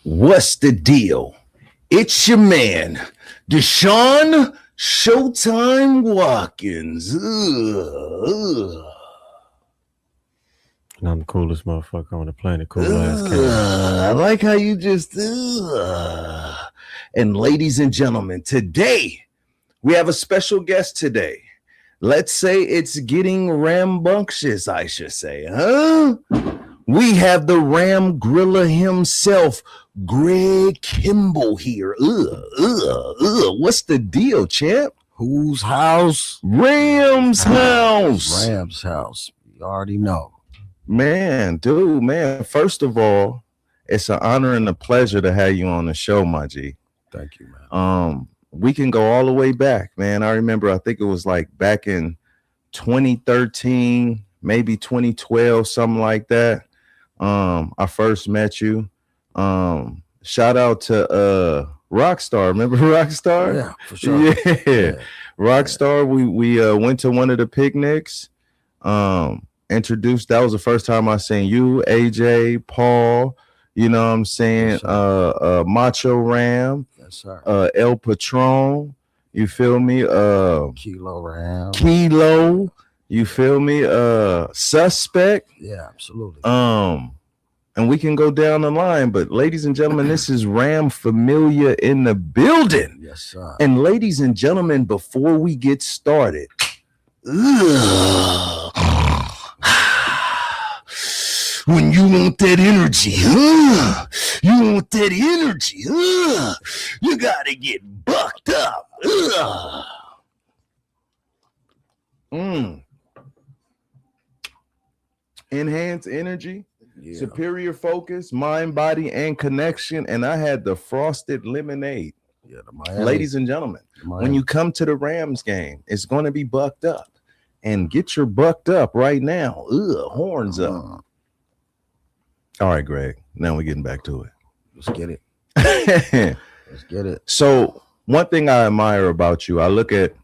What's the deal? It's your man, DeShawn Sho Tyme Watkins. And I'm the coolest motherfucker on the planet. Cool ass cat. I like how you just. And ladies and gentlemen, today we have a special guest today. Let's say it's getting rambunctious, I should say, huh? We have the Ram Griller himself, Greg Kimble here. What's the deal, champ? Whose house? Ram's house. Ram's house. You already know. Man, dude, man. First of all, it's an honor and a pleasure to have you on the show, my G. Thank you, man. We can go all the way back, man. I remember, I think it was like back in 2013, maybe 2012, something like that. I first met you. Shout out to Rockstar. Remember Rockstar? Yeah, for sure. Yeah. Rockstar. We went to one of the picnics. Introduced. That was the first time I seen you, AJ, Paul. You know what I'm saying? Yes, Macho Ram. Yes, sir. El Patron. You feel me? Kilo Ram. Kilo. You feel me? Suspect. Yeah, absolutely. And we can go down the line, but ladies and gentlemen, this is Ram Familia in the building. Yes, sir. And ladies and gentlemen, before we get started, when you want that energy, you want that energy, you gotta get bucked up. Enhanced energy, superior focus, mind, body, and connection. And I had the frosted lemonade. Yeah, the Miami. Ladies and gentlemen, when you come to the Rams game, it's going to be bucked up. And get your bucked up right now. Horns up. All right, Greg. Now we're getting back to it. Let's get it. Let's get it. So one thing I admire about you, I look at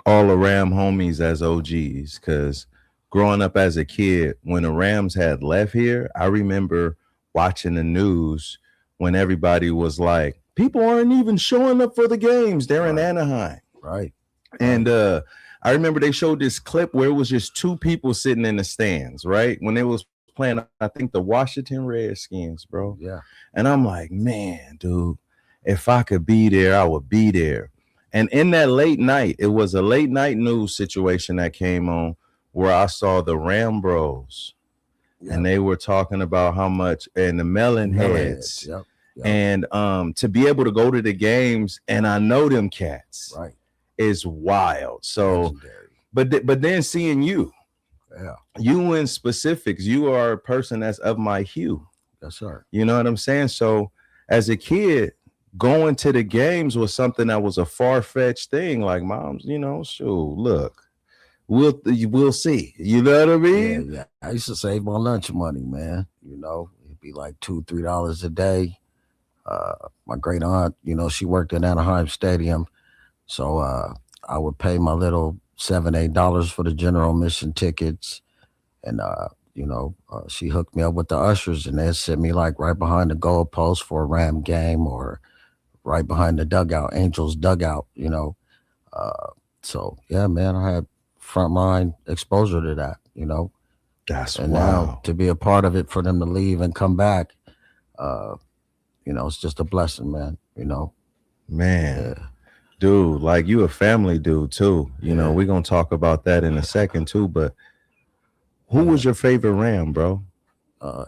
all the Ram homies as OGs, because growing up as a kid, when the Rams had left here, I remember watching the news when everybody was like, people aren't even showing up for the games. They're in Anaheim. Right. And I remember they showed this clip where it was just two people sitting in the stands, right? When they was playing, I think, the Washington Redskins, bro. Yeah. And I'm like, man, dude, if I could be there, I would be there. And in that late night, it was a late night news situation that came on, where I saw the Ram Bros, and they were talking about how much, and the Melon Heads, and to be able to go to the games, and I know them cats, right, is wild. So, legendary. but then seeing you, you in specifics, you are a person that's of my hue. Yes, sir. You know what I'm saying? So as a kid, going to the games was something that was a far-fetched thing. Like, moms, you know, shoot, look. We'll see. You know what I mean? Yeah. I used to save my lunch money, man. You know, it'd be like $2-3 a day. My great aunt, you know, she worked at Anaheim Stadium, so I would pay my little $7-8 for the general admission tickets, and you know, she hooked me up with the ushers, and they'd sit me like right behind the goalpost for a Ram game, or right behind the dugout, Angels dugout. You know, so yeah, man, I had frontline exposure to that, you know. That's and wow. Now to be a part of it, for them to leave and come back, you know, it's just a blessing, man. You know, man, dude, like, you a family dude too. You know, we're gonna talk about that in a second too. But who was your favorite Ram, bro?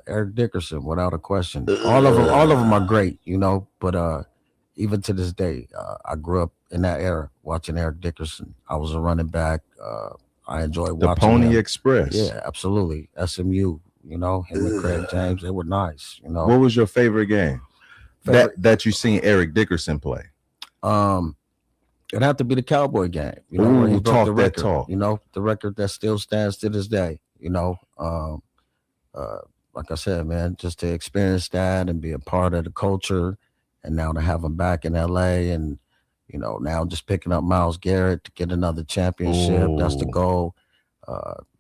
Eric Dickerson, without a question. All of them are great, you know. But even to this day, I grew up in that era watching Eric Dickerson. I was a running back. I enjoyed watching the Pony him. Express. Yeah, absolutely. SMU, you You know, him and Craig James, they were nice. You know, What was your favorite game Favorite- that you seen Eric Dickerson play? It'd have to be the Cowboy game. You know, where he Ooh, broke talk the that record. talk. You know, the record that still stands to this day. You know, like I said, man, just to experience that and be a part of the culture, and now to have him back in LA, and you know, now just picking up Myles Garrett to get another championship. That's the Ooh. goal.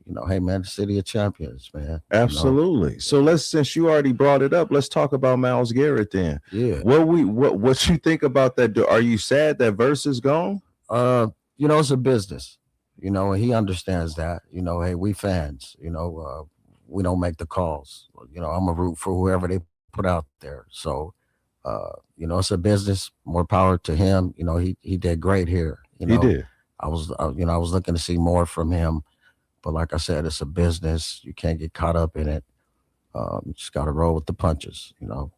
You know, hey man, the city of champions, man. Absolutely. You know? So since you already brought it up, let's talk about Myles Garrett then. Yeah. What you think about that? Are you sad that Verse is gone? You know, it's a business. You know, and he understands that. You know, hey, we fans. You know, we don't make the calls. You know, I'm a root for whoever they put out there. So, you know, it's a business. More power to him. You know, he did great here. You know, He did. I was looking to see more from him, but like I said, it's a business. You can't get caught up in it. You just got to roll with the punches. You know.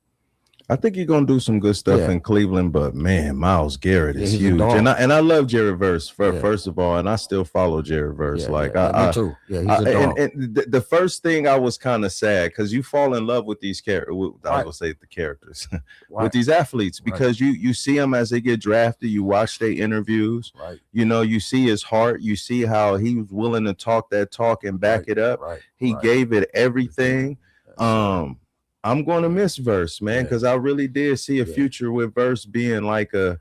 I think you're gonna do some good stuff Yeah. in Cleveland, but man, Myles Garrett is he's a huge, dog. and I love Jerry Verse Yeah. first of all, and I still follow Jerry Verse. Me too. Yeah, he's a dog. And the first thing I was kind of sad because you fall in love with these characters. I was Right. gonna say the characters Right. with these athletes Right. because you see them as they get drafted. You watch their interviews. Right. You know, you see his heart. You see how he was willing to talk that talk and back it up. Right. He right. gave it everything. Yes, I'm going to miss Verse, man, Yeah. because I really did see a Yeah. future with Verse being like a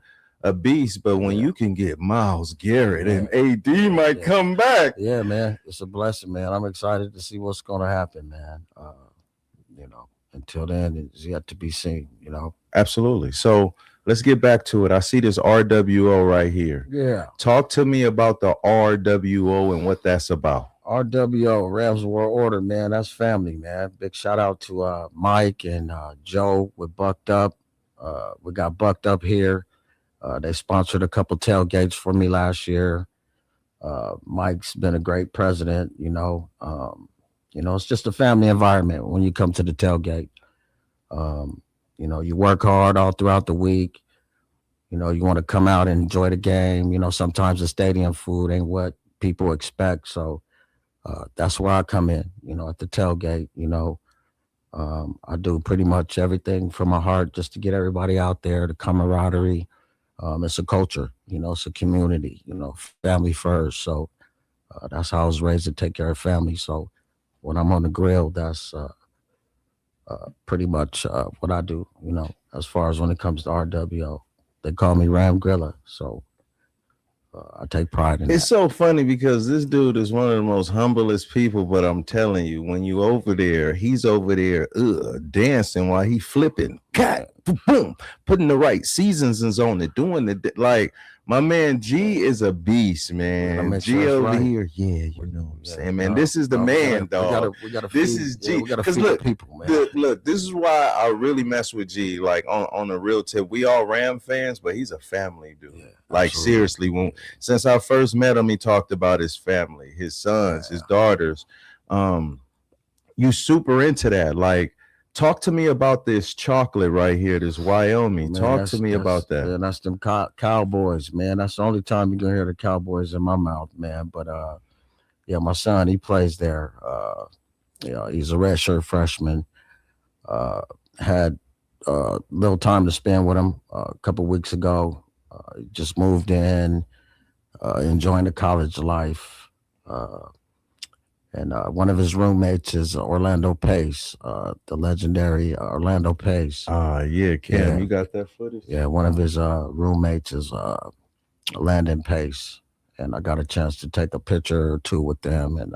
beast. But when Yeah. you can get Myles Garrett Yeah. and AD might Yeah. come back. Yeah, man, it's a blessing, man. I'm excited to see what's going to happen, man. You know, until then, it's yet to be seen. You know. Absolutely. So let's get back to it. I see this RWO right here. Yeah. Talk to me about the RWO and what that's about. RWO, Rams World Order, man. That's family, man. Big shout out to Mike and Joe with Bucked Up. We got Bucked Up here. They sponsored a couple tailgates for me last year. Mike's been a great president, you know. You know, it's just a family environment when you come to the tailgate. You know, you work hard all throughout the week. You know, you want to come out and enjoy the game. You know, sometimes the stadium food ain't what people expect. So that's where I come in, you know, at the tailgate. You know, I do pretty much everything from my heart just to get everybody out there, the camaraderie. It's a culture, you know, it's a community, you know, family first. So that's how I was raised, to take care of family. So when I'm on the grill, that's pretty much what I do, you know, as far as when it comes to RWO. They call me Ram Griller. So I take pride in It's that. so funny because this dude is one of the most humblest people, but I'm telling you, when you over there, he's over there dancing while he flipping, boom, putting the right seasons on it, doing it like my man G is a beast, man. G over here, yeah, you know what I'm saying, man. This is the man, dog. We gotta This feed, is G. we gotta 'Cause feed look, the people, man. Look, this is why I really mess with G. Like on a real tip, we all Ram fans, but he's a family dude. Yeah, like absolutely. seriously, since I first met him, he talked about his family, his sons, his daughters. You super into that. Like, talk to me about this chocolate right here, this Wyoming. Man, Talk to me about that. Yeah, that's them Cowboys, man. That's the only time you're gonna hear the Cowboys in my mouth, man. But yeah, my son, he plays there. You know, he's a redshirt freshman. Had little time to spend with him a couple weeks ago. Just moved in, enjoying the college life. And one of his roommates is Orlando Pace, the legendary Orlando Pace. Yeah, Cam, Yeah. you got that footage? Yeah, one of his roommates is Landon Pace. And I got a chance to take a picture or two with them and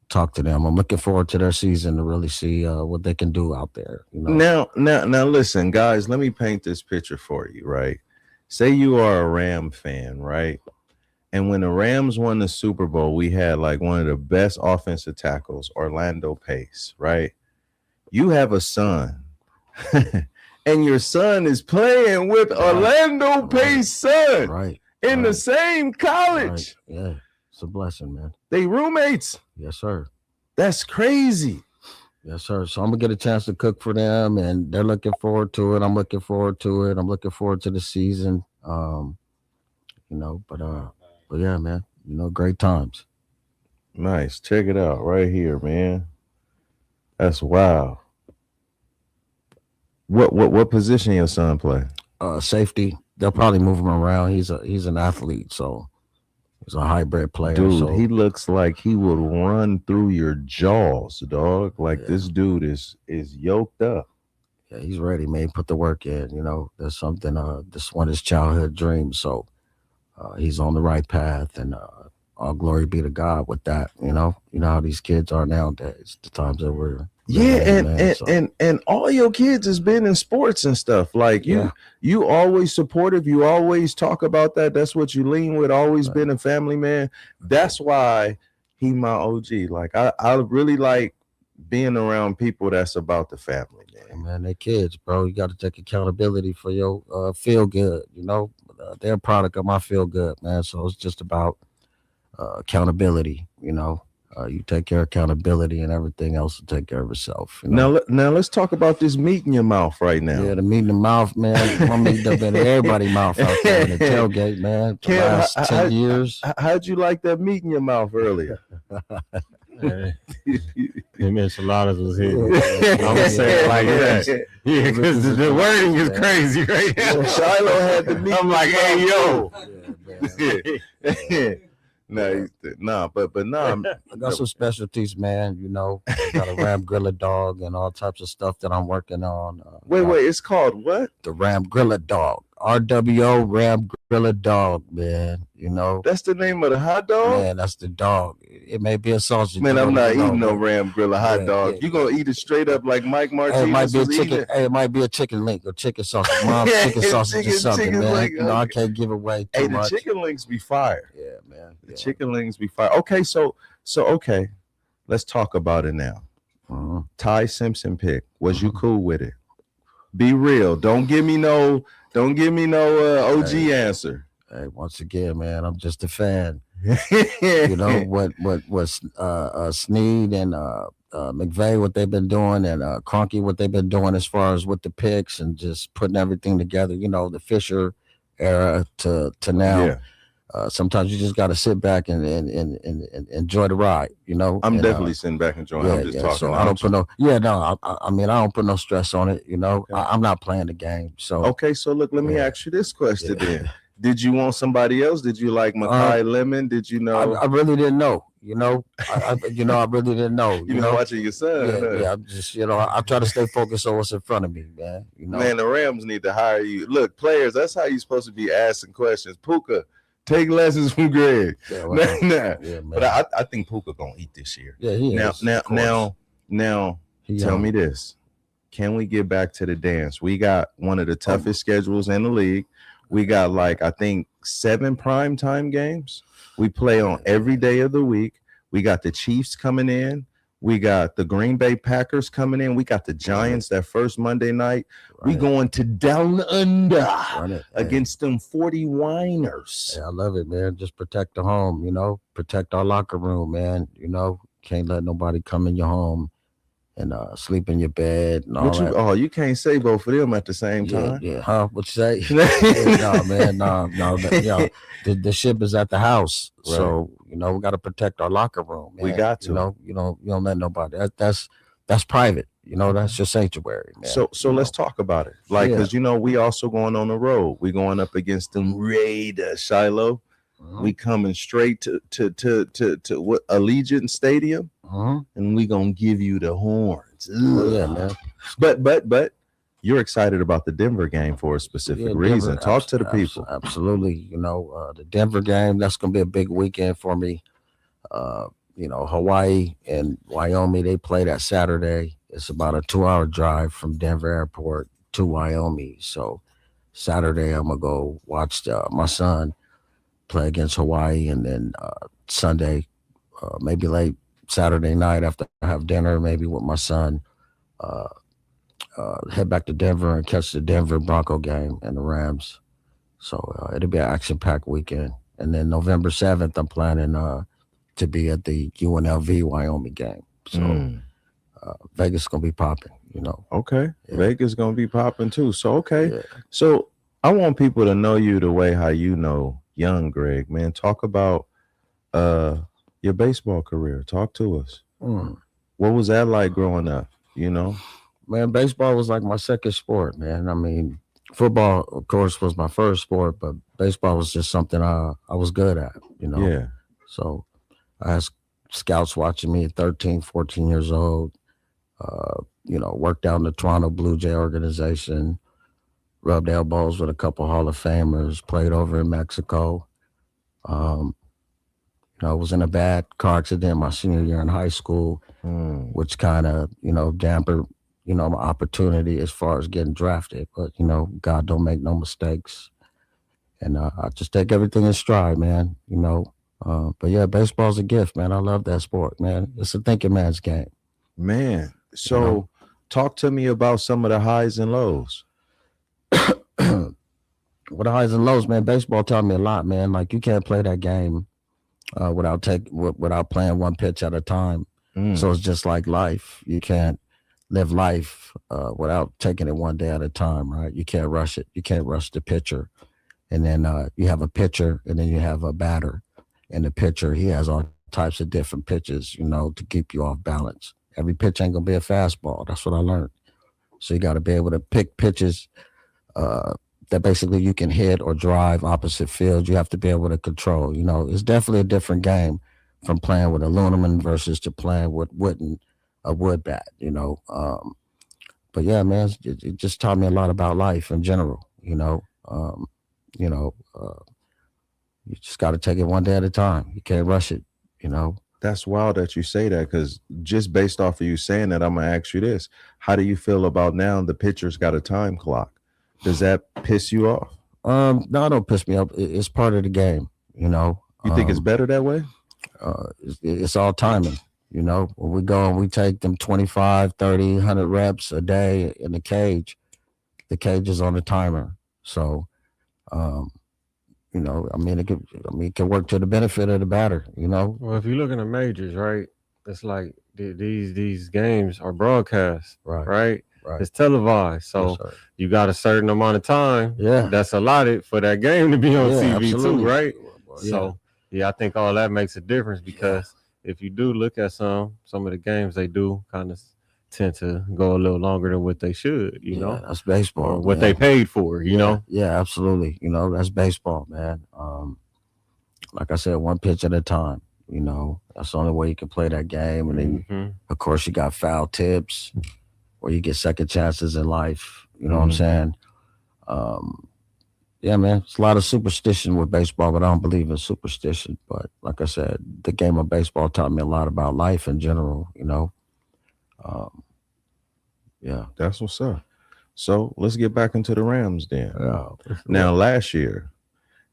talk to them. I'm looking forward to their season to really see what they can do out there. You know? Now, listen, guys. Let me paint this picture for you. Right? Say you are a Ram fan, right? And when the Rams won the Super Bowl, we had like one of the best offensive tackles, Orlando Pace. Right? You have a son, and your son is playing with Orlando Pace's son, Right. in the same college. Right. Yeah, it's a blessing, man. They roommates. Yes, sir. That's crazy. Yes, sir. So I'm gonna get a chance to cook for them, and they're looking forward to it. I'm looking forward to it. I'm looking forward to the season. You know, but yeah, man. You know, great times. Nice. Check it out right here, man. That's wild. What position your son play? Safety. They'll probably move him around. He's an athlete, so he's a hybrid player. Dude, so he looks like he would run through your jaws, dog. Like this dude is yoked up. Yeah, he's ready, man. Put the work in. There's something. This one is childhood dreams, so he's on the right path, and all glory be to God with that. You know how these kids are nowadays. The times that we're and all your kids has been in sports and stuff. Like you always supportive. You always talk about that. That's what you lean with. Always been a family man. That's why he my OG. Like I really like being around people that's about the family, man. Man, they're kids, bro. You got to take accountability for your feel good. They're a product of my feel good, man. So it's just about accountability. You take care of accountability, and everything else will take care of itself. Now let's talk about this meat in your mouth right now. Yeah, the meat in the mouth, man. My meat up in everybody's mouth out there in the tailgate, man. The last 10 years. How'd you like that meat in your mouth earlier? Them enchiladas was here. I'm gonna say it like that. Yeah, because the wording is crazy right now. Shiloh had the meat. I'm like, hey, yo. But I got some specialties, man. I got a Ram Grilla dog and all types of stuff that I'm working on. Wait, it's called what? The Ram Grilla dog. RWO Ram Grilla dog, man. That's the name of the hot dog? Man, that's the dog. It may be a sausage. Man, I'm not eating no Ram Grilla hot dog. Yeah. You gonna eat it straight up like Mike Martinez? It might be a chicken. It might be a chicken link or chicken sausage. Mom's chicken sausage or something, man. Link, I can't give away too much. The chicken links be fire. Yeah, man. The chicken links be fire. Okay, so okay, let's talk about it now. Ty Simpson pick. Was you cool with it? Be real. Don't give me no OG answer. Hey, once again, man, I'm just a fan. What Snead and McVay, what they've been doing, and Kroenke, what they've been doing as far as with the picks and just putting everything together. The Fisher era to now. Yeah. Sometimes you just got to sit back and enjoy the ride. I'm definitely sitting back and enjoying. I'm just talking. So I don't put I don't put no stress on it. Okay. I'm not playing the game. So okay. So look, let me ask you this question then. Did you want somebody else? Did you like Makai Lemon? Did you know? I really didn't know. I really didn't know. You know, watching your son. Yeah. I'm just, I try to stay focused on what's in front of me, man. Man, the Rams need to hire you. Look, players, that's how you're supposed to be asking questions. Puka, take lessons from Greg. Yeah, well, yeah, but I think Puka gonna eat this year. Yeah, he is. Now, tell me this: can we get back to the dance? We got one of the toughest schedules in the league. We got I think 7 primetime games. We play on every day of the week. We got the Chiefs coming in. We got the Green Bay Packers coming in. We got the Giants that first Monday night. Right. We going to down under against them 40-winers. Yeah, I love it, man. Just protect the home, protect our locker room, man. Can't let nobody come in your home and sleep in your bed and all that. Oh, you can't say both of them at the same time. Yeah, huh? What you say? No, man, no. The ship is at the house, right. So we got to protect our locker room. Man. We got to. You don't let nobody. That's private. That's your sanctuary, man. So let's talk about it. Because we also going on the road. We going up against them Raiders, Shiloh. Uh-huh. We coming straight to what Allegiant Stadium, and we gonna give you the horns. Yeah, man. But you're excited about the Denver game for a specific reason. Denver, Talk to the people. Absolutely. The Denver game, that's gonna be a big weekend for me. Hawaii and Wyoming, they play that Saturday. It's about a 2-hour drive from Denver Airport to Wyoming. So Saturday, I'm gonna go watch my son play against Hawaii, and then Sunday, maybe late Saturday night after I have dinner, maybe with my son, head back to Denver and catch the Denver Bronco game and the Rams. So it'll be an action-packed weekend. And then November 7th, I'm planning to be at the UNLV Wyoming game. So Vegas is going to be popping, Okay. Yeah. Vegas is going to be popping too. So, okay. Yeah. So I want people to know you the way how you know young Greg, man. Talk about your baseball career. Talk to us. What was that like growing up? You know? Man, baseball was like my second sport, man. I mean, football, of course, was my first sport, but baseball was just something I was good at, you know. Yeah. So I had scouts watching me at 13, 14 years old. Worked out in the Toronto Blue Jay organization, rubbed elbows with a couple Hall of Famers, played over in Mexico. Um, I was in a bad car accident my senior year in high school, which kind of, dampened, my opportunity as far as getting drafted. But, God don't make no mistakes. And I just take everything in stride, man, But yeah, baseball's a gift, man. I love that sport, man. It's a thinking man's game. Man. So talk to me about some of the highs and lows. With the highs and lows, man, baseball taught me a lot, man. Like you can't play that game without playing one pitch at a time. So it's just like life. You can't live life without taking it one day at a time, right? You can't rush it. You can't rush the pitcher. And then you have a pitcher, and then you have a batter. And the pitcher, he has all types of different pitches, to keep you off balance. Every pitch ain't gonna be a fastball. That's what I learned. So you got to be able to pick pitches that basically you can hit or drive opposite field. You have to be able to control. It's definitely a different game from playing with aluminum versus to playing with a wood bat. But yeah, man, it just taught me a lot about life in general. You just got to take it one day at a time. You can't rush it. That's wild that you say that, because just based off of you saying that, I'm gonna ask you this: how do you feel about now the pitcher's got a time clock? Does that piss you off? No, it don't piss me off. It's part of the game. You think it's better that way? It's all timing. When we go and we take them 25, 30, 100 reps a day in the cage is on the timer. So, it can work to the benefit of the batter, Well, if you look in the majors, right, it's like these games are broadcast, right? It's televised, so yes, you got a certain amount of time that's allotted for that game to be on TV absolutely. too, right? Yeah. So, I think all that makes a difference, because if you do look at some of the games, they do kind of tend to go a little longer than what they should, that's baseball, or what they paid for, you know? Yeah, absolutely. That's baseball, man. Like I said, one pitch at a time, that's the only way you can play that game. And then, of course, you got foul tips where you get second chances in life. You know what I'm saying? Yeah, man, it's a lot of superstition with baseball, but I don't believe in superstition. But like I said, the game of baseball taught me a lot about life in general, Yeah. That's what's up. So let's get back into the Rams then. Yeah. Now, last year,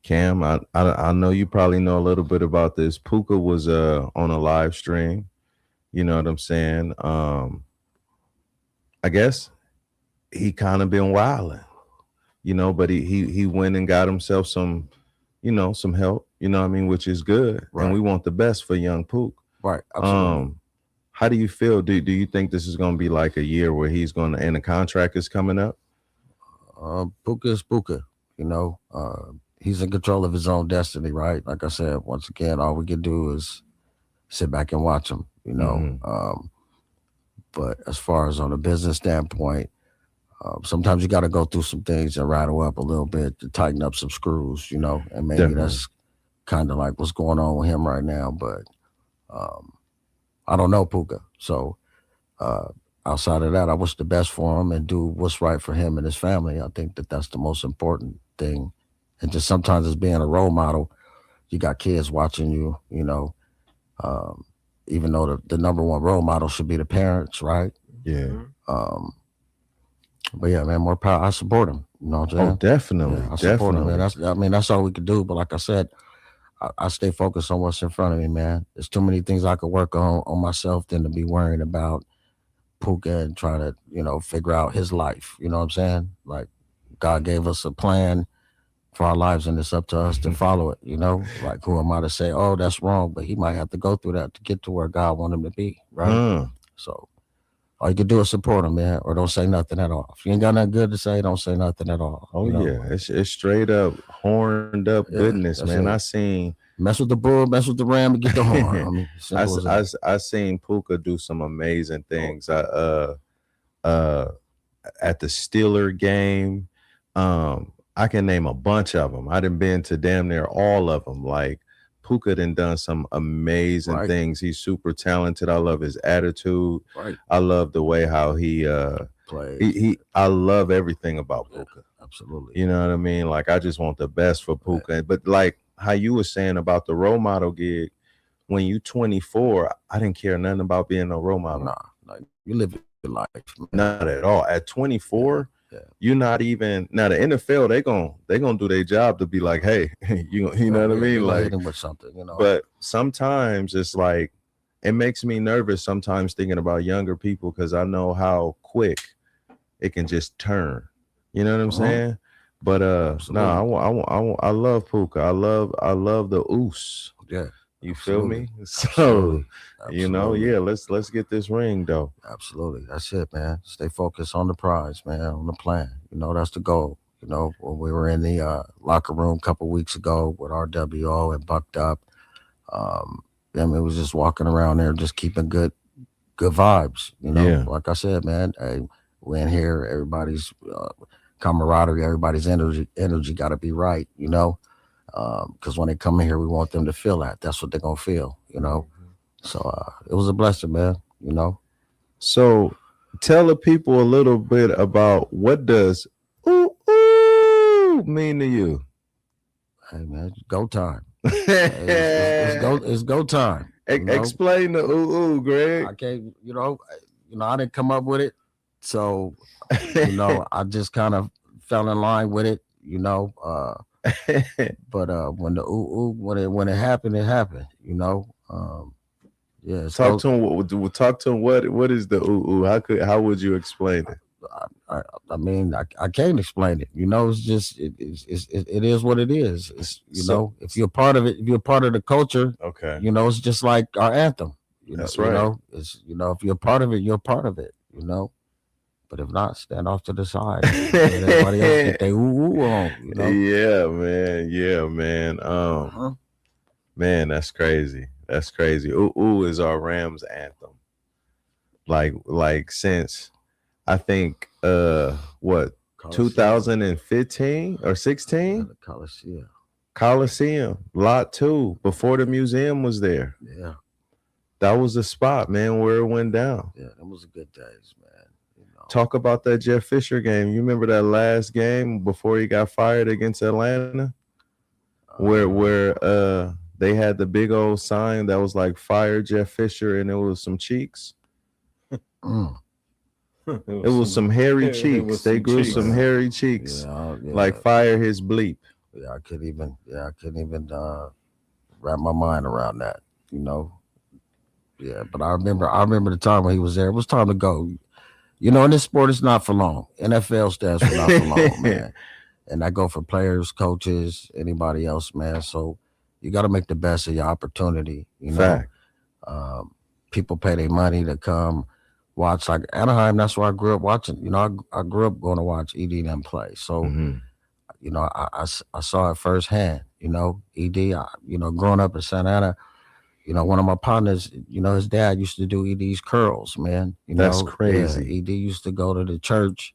Cam, I know you probably know a little bit about this. Puka was on a live stream. You know what I'm saying? I guess he kind of been wilding, but he went and got himself some, some help, which is good. Right. And we want the best for young Puka. Right. Absolutely. How do you feel? Do you think this is going to be like a year where he's going to, and the contract is coming up? Puka is Puka, he's in control of his own destiny, right? Like I said, once again, all we can do is sit back and watch him, But as far as on a business standpoint, sometimes you got to go through some things and rattle up a little bit to tighten up some screws, and maybe Definitely. That's kind of like what's going on with him right now. But I don't know Puka. So outside of that, I wish the best for him and do what's right for him and his family. I think that's the most important thing. And just sometimes as being a role model, you got kids watching you, even though the number one role model should be the parents, right? Yeah. But yeah, man, more power. I support him. You know what I'm saying? Oh, definitely. Yeah, I support him, man. That's all we can do. But like I said, I stay focused on what's in front of me, man. There's too many things I could work on myself than to be worrying about Puka and trying to, figure out his life. You know what I'm saying? Like God gave us a plan for our lives, and it's up to us to follow it. Like who am I to say, oh, that's wrong? But he might have to go through that to get to where God wanted him to be, right? So all you can do is support him, man, or don't say nothing at all. If you ain't got nothing good to say, don't say nothing at all. Oh, yeah. It's straight up horned up goodness, man. It. I seen Mess with the bull, mess with the ram, and get the horn. I mean, simple as that. I seen Puka do some amazing things. At the Steeler game, I can name a bunch of them. I done been to damn near all of them. Like Puka done some amazing things. He's super talented. I love his attitude. Right. I love the way how he plays. I love everything about Puka. Absolutely. You know what I mean? Like I just want the best for Puka. Right. But like how you were saying about the role model gig, when you 24, I didn't care nothing about being a role model. Nah, like you live your life. Man. Not at all. At 24, you're not even now. The NFL, they gonna do their job to be like, hey, you know what I mean? Like with something, you know. But sometimes it's like it makes me nervous sometimes thinking about younger people because I know how quick it can just turn. You know what I'm saying? But I love Puka. I love the oos. Yeah. You feel me? So you know, let's get this ring though. Absolutely. That's it, man. Stay focused on the prize, man, on the plan. You know, that's the goal. You know, when we were in the locker room a couple weeks ago with RWO and bucked up, it was just walking around there, just keeping good vibes. You know, like I said, man, hey, we're in here, everybody's camaraderie, everybody's energy got to be right, you know. Because when they come in here, we want them to feel that. That's what they're gonna feel, you know. So it was a blessing, man. You know. So tell the people a little bit about what does ooh mean to you. Hey man, go time. It's go time. Explain the ooh, Greg. I can't, you know, I didn't come up with it, so you know, I just kind of fell in line with it, you know. But when the when it happened, you know. Talk to him. Talk to him. What is the ooh? How would you explain it? I mean, I can't explain it. You know, it's just it is what it is. It's know, if you're part of it, if you're part of the culture, okay. You know, it's just like our anthem. That's right. You know, it's if you're part of it, you're part of it. You know. But if not, stand off to the side. Everybody else get their ooh on. You know? Yeah, man. Man, that's crazy. That's crazy. Ooh is our Rams anthem. Like since I think 2015 or 16? Coliseum, Lot 2, before the museum was there. Yeah. That was the spot, man, where it went down. Yeah, that was a good days, man. Talk about that Jeff Fisher game. You remember that last game before he got fired against Atlanta? Where they had the big old sign that was like fire Jeff Fisher and it was some cheeks. It was some hairy cheeks. They grew some hairy cheeks. Like fire his bleep. Yeah, I couldn't even wrap my mind around that, you know. Yeah, but I remember the time when he was there. It was time to go. You know, in this sport, it's not for long. NFL stands for not for long, man. And I go for players, coaches, anybody else, man. So you got to make the best of your opportunity. You know, people pay their money to come watch. Like Anaheim, that's where I grew up watching. You know, I grew up going to watch ED them play. So, you know, I saw it firsthand. You know, ED. Growing up in Santa Ana. You know, one of my partners, you know, his dad used to do ED's curls, man. You That's know, crazy. Yeah, ED used to go to the church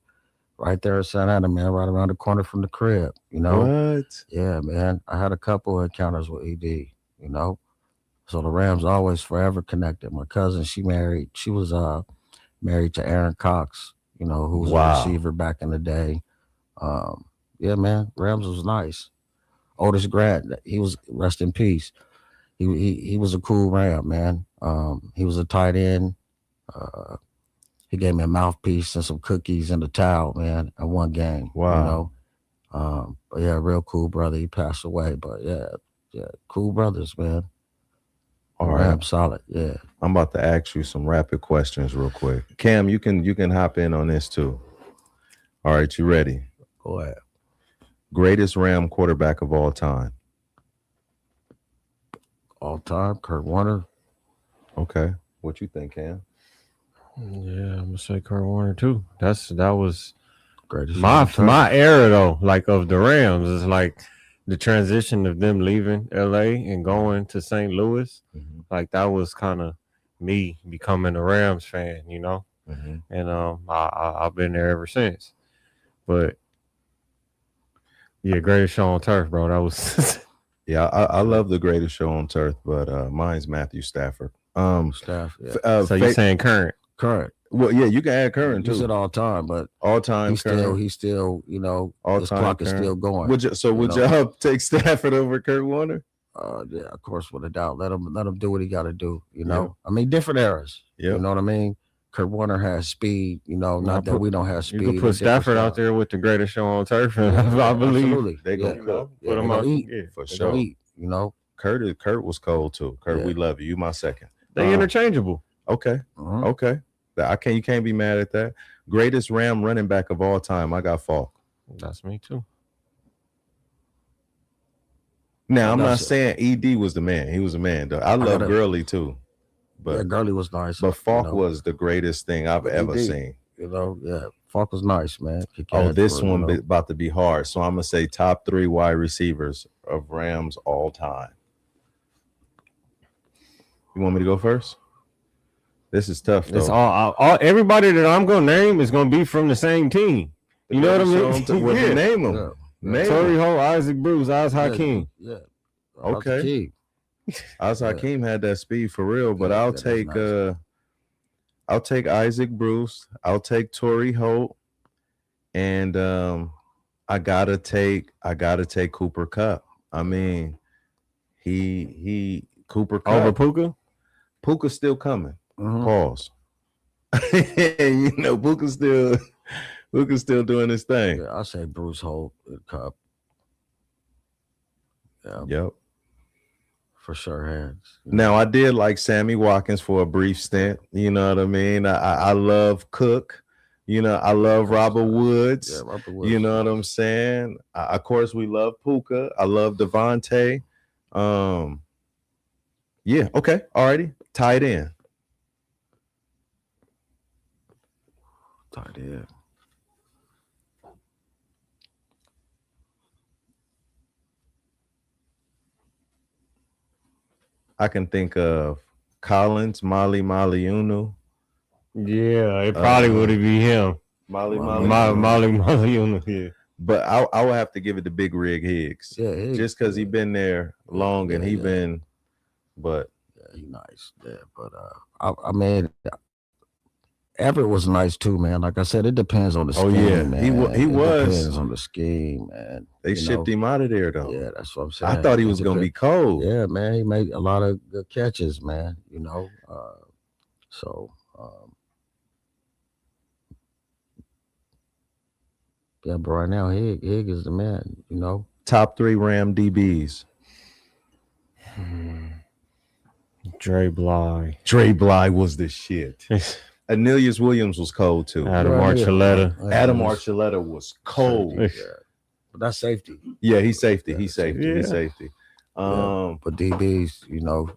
right there in Santa Ana, man, right around the corner from the crib, you know. What? Yeah, man. I had a couple of encounters with ED, you know. So the Rams always forever connected. My cousin, she was married to Aaron Cox, you know, who was a receiver back in the day. Yeah, man, Rams was nice. Otis Grant, he was, rest in peace. He was a cool Ram, man. He was a tight end. He gave me a mouthpiece and some cookies and a towel, man, in one game. Wow. You know? But yeah, real cool brother. He passed away, but yeah, cool brothers, man. All right, solid. Yeah. I'm about to ask you some rapid questions real quick. Cam, you can hop in on this too. All right, you ready? Go ahead. Greatest Ram quarterback of all time. All time, Kurt Warner. Okay. What you think, Cam? Yeah, I'm gonna say Kurt Warner too. That was greatest my era though, like of the Rams. It's like the transition of them leaving LA and going to St. Louis, like that was kind of me becoming a Rams fan, you know. And I've been there ever since. But yeah, greatest show on turf, bro. That was yeah. I love the greatest show on turf, but mine's Matthew Stafford. Staff. Yeah. So you're saying current? Current. Well, yeah, you can add current too. You said all time, but all time. He's still, you know, all his time clock current. is still going. Would y'all take Stafford over Kurt Warner? Yeah, of course, without a doubt. Let him do what he got to do. You know, I mean, different eras. You know what I mean? Kurt Warner has speed. You know, not that we don't have speed. You can put Stafford out there with the greatest show on turf, and I believe absolutely. They go cook. Put him out for sure. You know, Kurt was cold too. Kurt, we love you. You my second. They interchangeable. Okay. Okay. You can't be mad at that. Greatest Ram running back of all time. I got Falk. That's me too. Now I'm not saying ED was the man. He was a man though. I love Gurley too. But Gurley was nice. But Falk was the greatest thing I've ever seen. You know, Falk was nice, man. This one about to be hard. So I'm gonna say top 3 wide receivers of Rams all time. You want me to go first? This is tough though. It's all everybody that I'm gonna name is gonna be from the same team. You know what I mean? Well, name them. Torrey Holt, Isaac Bruce, Oz Hakeem. Yeah. Okay. Oz Hakeem had that speed for real, but I'll take Isaac Bruce. I'll take Torrey Holt, and I gotta take Cooper Kupp. I mean, he Cooper Kupp over Puka. Puka's still coming. Pause. You know, Puka's still doing his thing. Yeah, I'll say Bruce Holt and Kupp. Yeah. Yep. For sure hands. Now I did like Sammy Watkins for a brief stint. You know what I mean? I love Cook. You know, I love Robert Woods. Yeah, Robert Woods. You know what I'm saying? Of course, we love Puka. I love Devontae. Yeah, okay. Alrighty. Tight end. Tight end. I can think of Collins, Maliunu. Yeah, it probably would be him. Maliunu. Yeah. But I would have to give it to Big Rig Higgs. Yeah, just because he been there long and he been, but he nice. Yeah, but I mean, Everett was nice too, man. Like I said, it depends on the scheme, man. He was. Depends on the scheme, man. They shipped him out of there, though. Yeah, that's what I'm saying. I thought he was going to be cold. Yeah, man. He made a lot of good catches, man. You know, yeah, but right now, Hig is the man, you know. Top 3 Ram DBs. Dre Bly. Dre Bly was the shit. Anilius Williams was cold too. Adam Archuleta. Adam Archuleta was cold. Yeah. But that's safety. Yeah, he's safety. He's safety. Yeah. He's safety. But DBs, you know.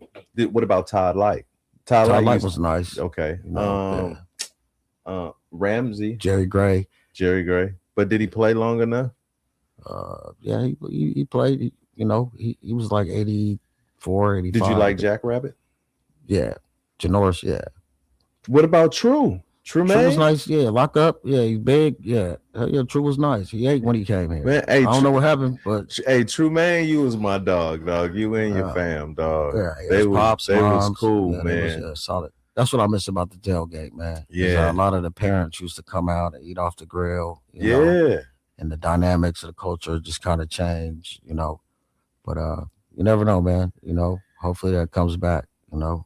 What about Todd Light? Todd Light was nice. Okay. You know, Ramsey. Jerry Gray. But did he play long enough? Yeah, he played. You know, he was like 84, 85. Did you like Jack Rabbit? Yeah. Janoris, yeah. What about True? True was nice. Yeah, lock up. Yeah, he's big. Yeah, True was nice. He ate when he came here. Man, hey, I don't know what happened, but hey, True man, you was my dog. You and your fam, dog. Yeah, they was cool, man. They was, solid. That's what I miss about the tailgate, man. Yeah, a lot of the parents used to come out and eat off the grill. You know, and the dynamics of the culture just kind of changed, you know. But you never know, man. You know, hopefully that comes back. You know,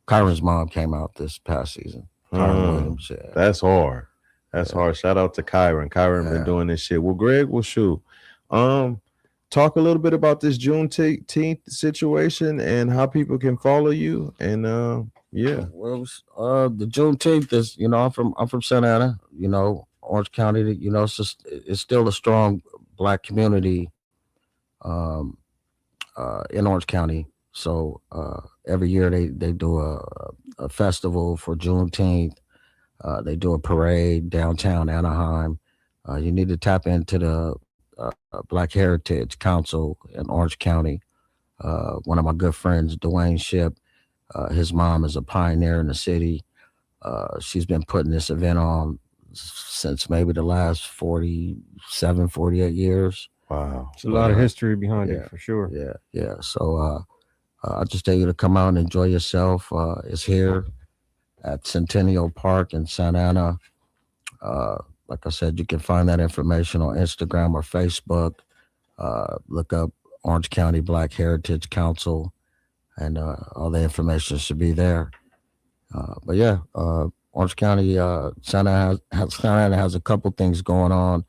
Kyron's mom came out this past season. Kyron Williams, yeah. That's hard. That's hard. Shout out to Kyron. Kyron been doing this shit. Well, Greg, well, shoot. Talk a little bit about this Juneteenth situation and how people can follow you. And yeah. Well, the Juneteenth is, you know, I'm from Santa Ana, you know, Orange County. You know, it's still a strong Black community in Orange County. So every year they do a festival for Juneteenth. They do a parade downtown Anaheim. You need to tap into the Black Heritage Council in Orange County. One of my good friends, Dwayne Ship, his mom is a pioneer in the city. She's been putting this event on since maybe the last 47, 48 years. Wow. It's a lot of history behind it, for sure. Yeah. So I just tell you to come out and enjoy yourself. It's here at Centennial Park in Santa Ana. Like I said, you can find that information on Instagram or Facebook. Look up Orange County Black Heritage Council, and all the information should be there. But yeah, Orange County, Santa Ana has a couple things going on.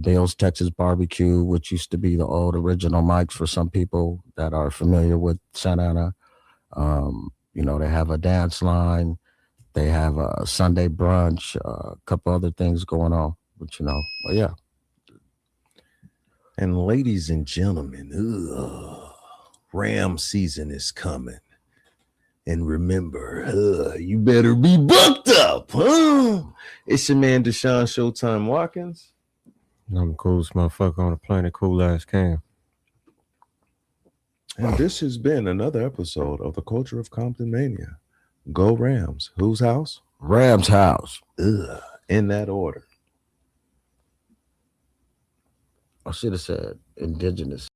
Bill's Texas Barbecue, which used to be the old original Mike's for some people that are familiar with Santa Ana. They have a dance line. They have a Sunday brunch, a couple other things going on, but yeah. And ladies and gentlemen, ram season is coming. And remember, you better be booked up, huh? It's your man, DeShawn Sho Tyme Watkins. I'm the coolest motherfucker on the planet, cool ass Cam. And this has been another episode of the Culture of ComptonMania. Go Rams. Whose house? Rams house. In that order. I should have said indigenous.